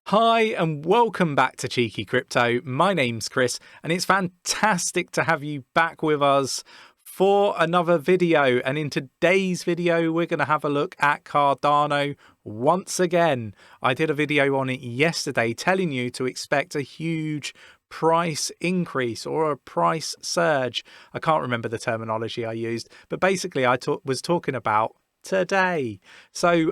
Hi and welcome back to Cheeky Crypto. My name's Chris and it's fantastic to have you back with us for another video. And in today's video, we're going to have a look at Cardano once again. I did a video on it yesterday telling you to expect a huge price increase or a price surge. I can't remember the terminology I used, but basically I was talking about today. So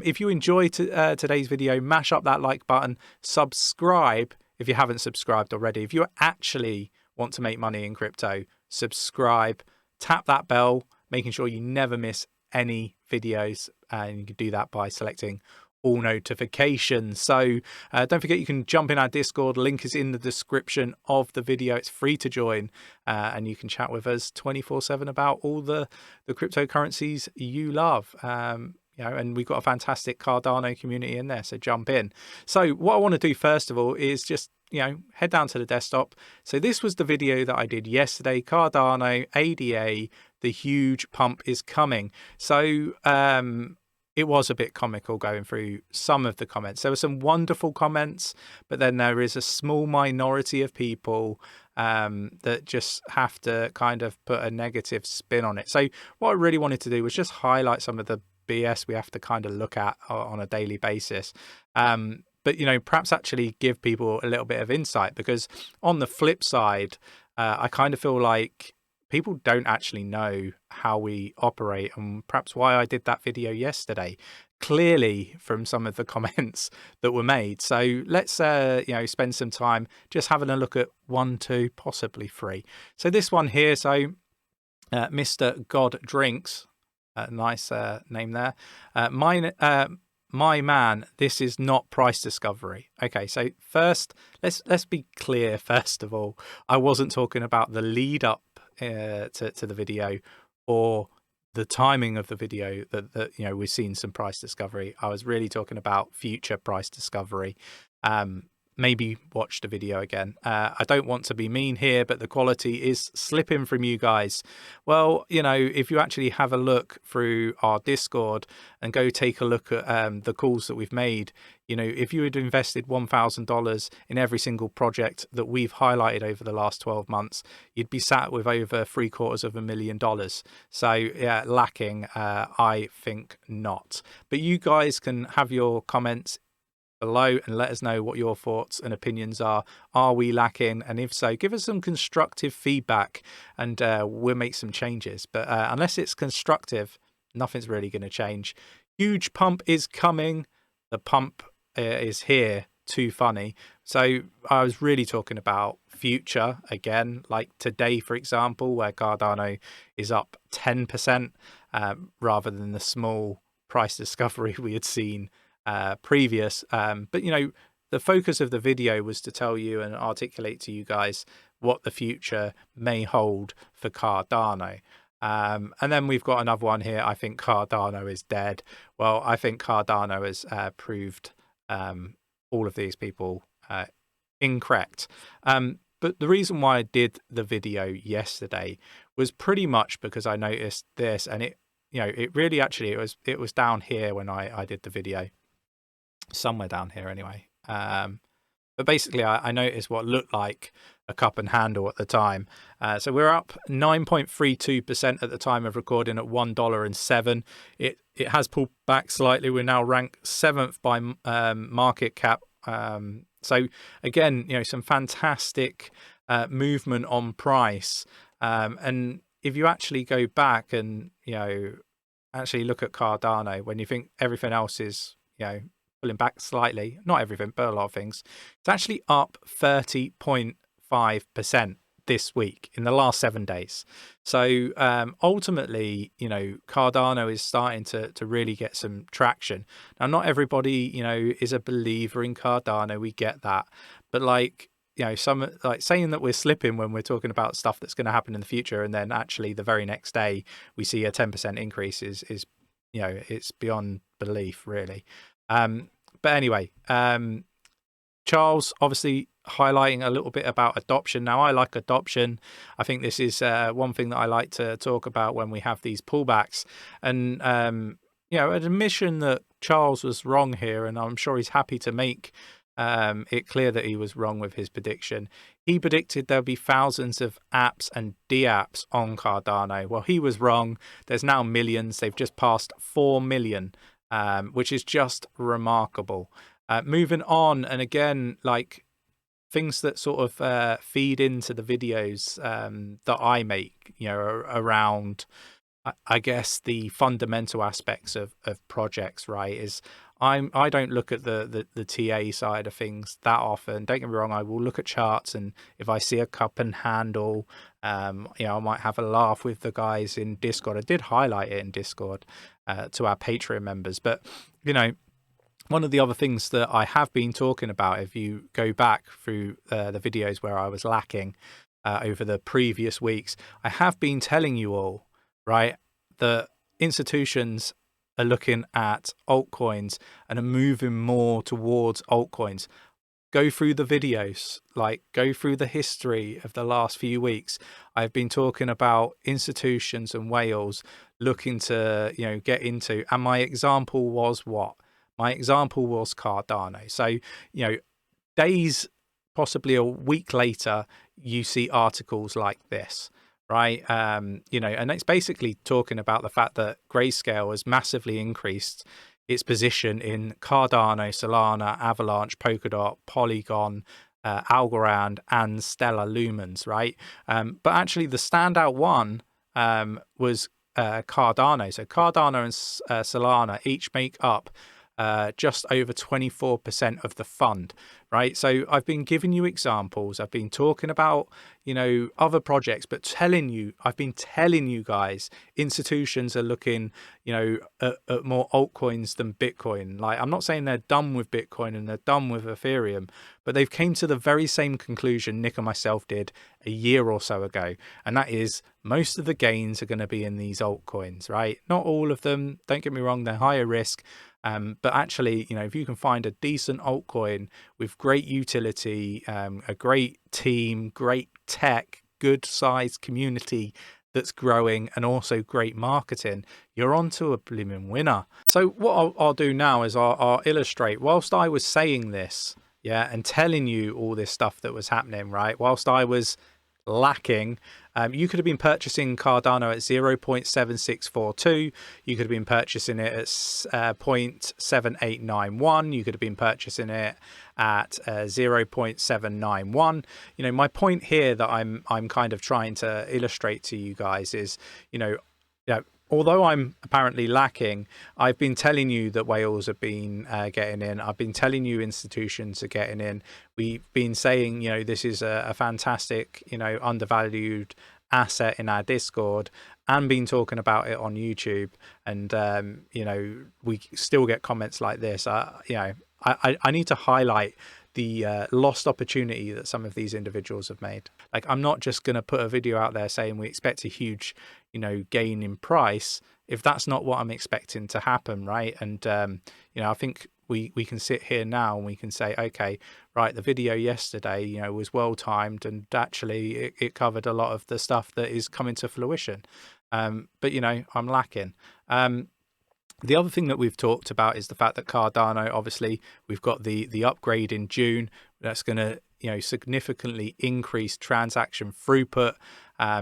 if you enjoyed today's video, mash up that like button, subscribe if you haven't subscribed already. If you actually want to make money in crypto, subscribe, tap that bell, making sure you never miss any videos, and you can do that by selecting all notifications. So don't forget, you can jump in our Discord. Link is in the description of the video. It's free to join and you can chat with us 24/7 about all the cryptocurrencies you love. And we've got a fantastic Cardano community in there, so jump in. So what I want to do first of all is just head down to the desktop. So this was the video that I did yesterday, Cardano ADA, the huge pump is coming. So it was a bit comical going through some of the comments. There were some wonderful comments, but then there is a small minority of people that just have to kind of put a negative spin on it. So what I really wanted to do was just highlight some of the BS we have to kind of look at on a daily basis. But, perhaps actually give people a little bit of insight, because on the flip side, I kind of feel like people don't actually know how we operate, and perhaps why I did that video yesterday, clearly from some of the comments that were made. So let's spend some time just having a look at 1, 2, possibly 3. So this one here, so Mr. God Drinks, nice name there. My man, this is not price discovery. Okay, so first let's be clear. First of all, I wasn't talking about the lead up to the video or the timing of the video that we've seen some price discovery. I was really talking about future price discovery. Maybe watch the video again. I don't want to be mean here, but the quality is slipping from you guys. Well, if you actually have a look through our Discord and go take a look at the calls that we've made, if you had invested $1,000 in every single project that we've highlighted over the last 12 months, you'd be sat with over $750,000. So yeah, lacking, I think not. But you guys can have your comments below and let us know what your thoughts and opinions are. Are we lacking? And if so, give us some constructive feedback and we'll make some changes. But unless it's constructive, nothing's really going to change. Huge pump is coming. The pump is here. Too funny. So I was really talking about future again, like today, for example, where Cardano is up 10% rather than the small price discovery we had seen previous. But the focus of the video was to tell you and articulate to you guys what the future may hold for Cardano. And then we've got another one here. I think Cardano is dead. Well, I think Cardano has proved all of these people incorrect. But the reason why I did the video yesterday was pretty much because I noticed this, and it really actually it was down here when I did the video. Somewhere down here anyway. But basically I noticed what looked like a cup and handle at the time. So we're up 9.32% at the time of recording at $1.07. It has pulled back slightly. We're now ranked 7th by market cap. So again, some fantastic movement on price. And if you actually go back and actually look at Cardano, when you think everything else is pulling back slightly, not everything, but a lot of things, it's actually up 30.5% this week in the last 7 days. So ultimately, Cardano is starting to really get some traction. Now, not everybody, is a believer in Cardano. We get that. But some saying that we're slipping when we're talking about stuff that's going to happen in the future, and then actually the very next day we see a 10% increase is it's beyond belief, really. But anyway, Charles obviously highlighting a little bit about adoption. Now, I like adoption. I think this is one thing that I like to talk about when we have these pullbacks. And, an admission that Charles was wrong here, and I'm sure he's happy to make it clear that he was wrong with his prediction. He predicted there'll be thousands of apps and dApps on Cardano. Well, he was wrong. There's now millions. They've just passed 4 million, which is just remarkable. Moving on, and again, like things that sort of feed into the videos that I make, you know, around, I guess, the fundamental aspects of projects, right? Is I don't look at the TA side of things that often. Don't get me wrong, I will look at charts, and if I see a cup and handle, you know, I might have a laugh with the guys in Discord. I did highlight it in Discord to our Patreon members, but you know, one of the other things that I have been talking about, if you go back through the videos where I was lacking over the previous weeks, I have been telling you all, right, that institutions are looking at altcoins and are moving more towards altcoins. Go through the videos, like go through the history of the last few weeks. I've been talking about institutions and whales looking to, you know, get into, and my example was what? My example was Cardano. So, you know, days, possibly a week later, you see articles like this, right? You know, and it's basically talking about the fact that Grayscale has massively increased its position in Cardano, Solana, Avalanche, Polkadot, Polygon, Algorand, and Stellar Lumens, right? But actually, the standout one was Cardano. So Cardano and Solana each make up just over 24% of the fund, right? So I've been giving you examples. I've been talking about, you know, other projects, but I've been telling you guys, institutions are looking, you know, at more altcoins than Bitcoin. Like, I'm not saying they're done with Bitcoin and they're done with Ethereum, but they've came to the very same conclusion Nick and myself did a year or so ago. And that is, most of the gains are going to be in these altcoins, right? Not all of them. Don't get me wrong, they're higher risk. But actually, you know, if you can find a decent altcoin with great utility, a great team, great tech, good sized community that's growing, and also great marketing, you're onto a blooming winner. So what I'll do now is I'll illustrate, whilst I was saying this, yeah, and telling you all this stuff that was happening, right, whilst I was lacking, you could have been purchasing Cardano at 0.7642. You could have been purchasing it at 0.7891. You could have been purchasing it at 0.791. You know, my point here that I'm kind of trying to illustrate to you guys is, you know, although I'm apparently lacking, I've been telling you that whales have been getting in. I've been telling you institutions are getting in. We've been saying, you know, this is a fantastic, you know, undervalued asset in our Discord, and been talking about it on YouTube. And, you know, we still get comments like this. You know, I need to highlight the lost opportunity that some of these individuals have made. Like, I'm not just going to put a video out there saying we expect a huge, you know, gain in price if that's not what I'm expecting to happen, right? And you know, I think we can sit here now and we can say, okay, right, the video yesterday, you know, was well timed, and actually it covered a lot of the stuff that is coming to fruition. But you know, I'm lacking. The other thing that we've talked about is the fact that Cardano, obviously, we've got the upgrade in June. That's going to, you know, significantly increase transaction throughput.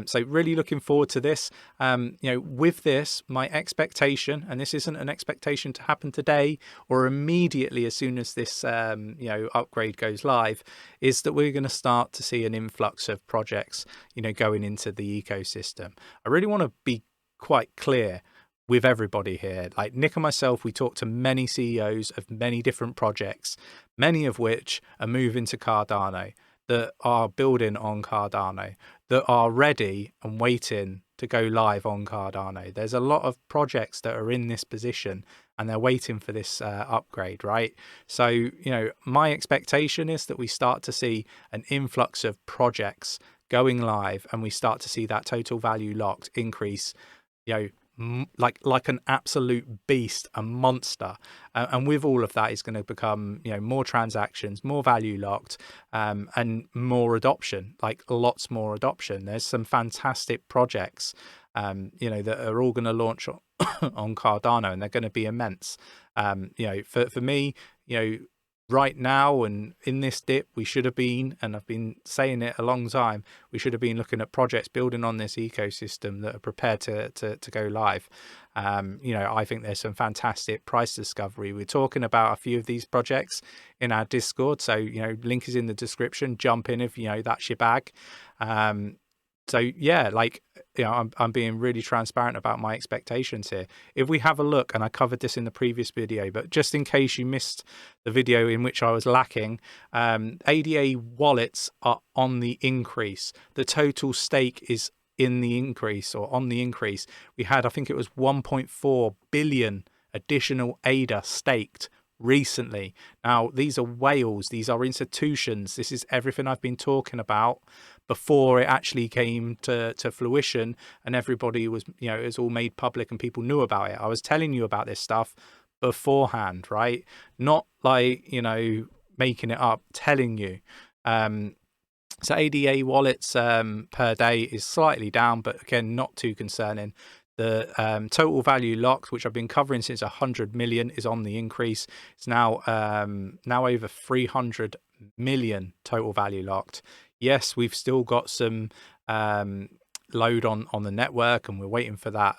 So really looking forward to this. You know, with this, my expectation, and this isn't an expectation to happen today or immediately as soon as this, you know, upgrade goes live, is that we're going to start to see an influx of projects, you know, going into the ecosystem. I really want to be quite clear with everybody here. Like Nick and myself, we talk to many CEOs of many different projects, many of which are moving to Cardano, that are building on Cardano, that are ready and waiting to go live on Cardano. There's a lot of projects that are in this position and they're waiting for this upgrade, right? So, you know, my expectation is that we start to see an influx of projects going live, and we start to see that total value locked increase, you know, like an absolute beast, a monster, and with all of that is going to become, you know, more transactions, more value locked, and more adoption, like lots more adoption. There's some fantastic projects, you know, that are all going to launch on Cardano, and they're going to be immense. You know, for me, you know, right now and in this dip, we should have been, and I've been saying it a long time, we should have been looking at projects building on this ecosystem that are prepared to go live. I think there's some fantastic price discovery. We're talking about a few of these projects in our Discord, so link is in the description. Jump in if that's your bag. So yeah, I'm being really transparent about my expectations here. If we have a look, and I covered this in the previous video, but just in case you missed the video in which I was lacking, ADA wallets are on the increase. The total stake is in the increase, or on the increase. We had, I think it was 1.4 billion additional ADA staked recently. Now, these are whales, these are institutions, this is everything I've been talking about before it actually came to fruition, and everybody was, it was all made public and people knew about it. I was telling you about this stuff beforehand, right? Not like, making it up, telling you. So ADA wallets per day is slightly down, but again, not too concerning. The total value locked, which I've been covering since 100 million, is on the increase. It's now over 300 million total value locked. Yes, we've still got some load on the network, and we're waiting for that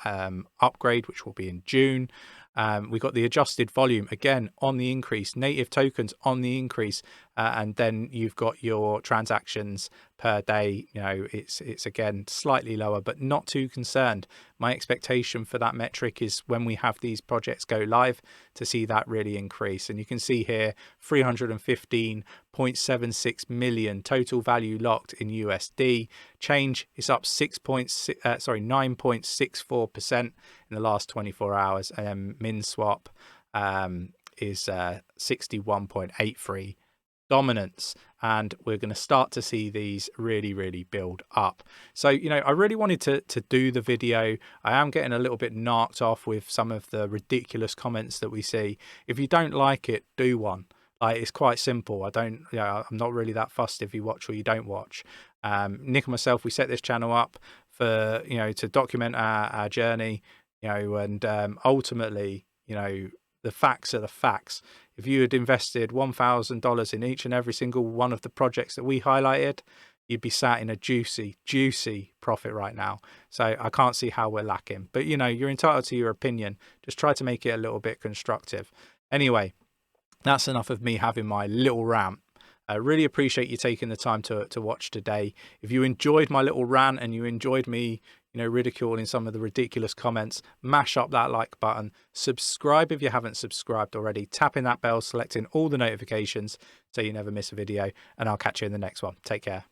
upgrade, which will be in June. We got the adjusted volume again on the increase, native tokens on the increase, and then you've got your transactions per day. It's again slightly lower, but not too concerned. My expectation for that metric is when we have these projects go live to see that really increase. And you can see here 315.76 million total value locked in USD. Change is up 9.64% in the last 24 hours. And min swap is 61.83 dominance, and we're going to start to see these really build up. So I really wanted to do the video. I am getting a little bit narked off with some of the ridiculous comments that we see. If you don't like it, do one. It's quite simple. I'm not really that fussed if you watch or you don't watch. Nick and myself, we set this channel up for to document our journey, and ultimately the facts are the facts. If you had invested $1,000 in each and every single one of the projects that we highlighted, you'd be sat in a juicy profit right now. So I can't see how we're lacking. But you're entitled to your opinion. Just try to make it a little bit constructive. Anyway, that's enough of me having my little rant. I really appreciate you taking the time to watch today. If you enjoyed my little rant and you enjoyed me ridiculing some of the ridiculous comments, mash up that like button, subscribe if you haven't subscribed already, tapping that bell, selecting all the notifications so you never miss a video, and I'll catch you in the next one. Take care.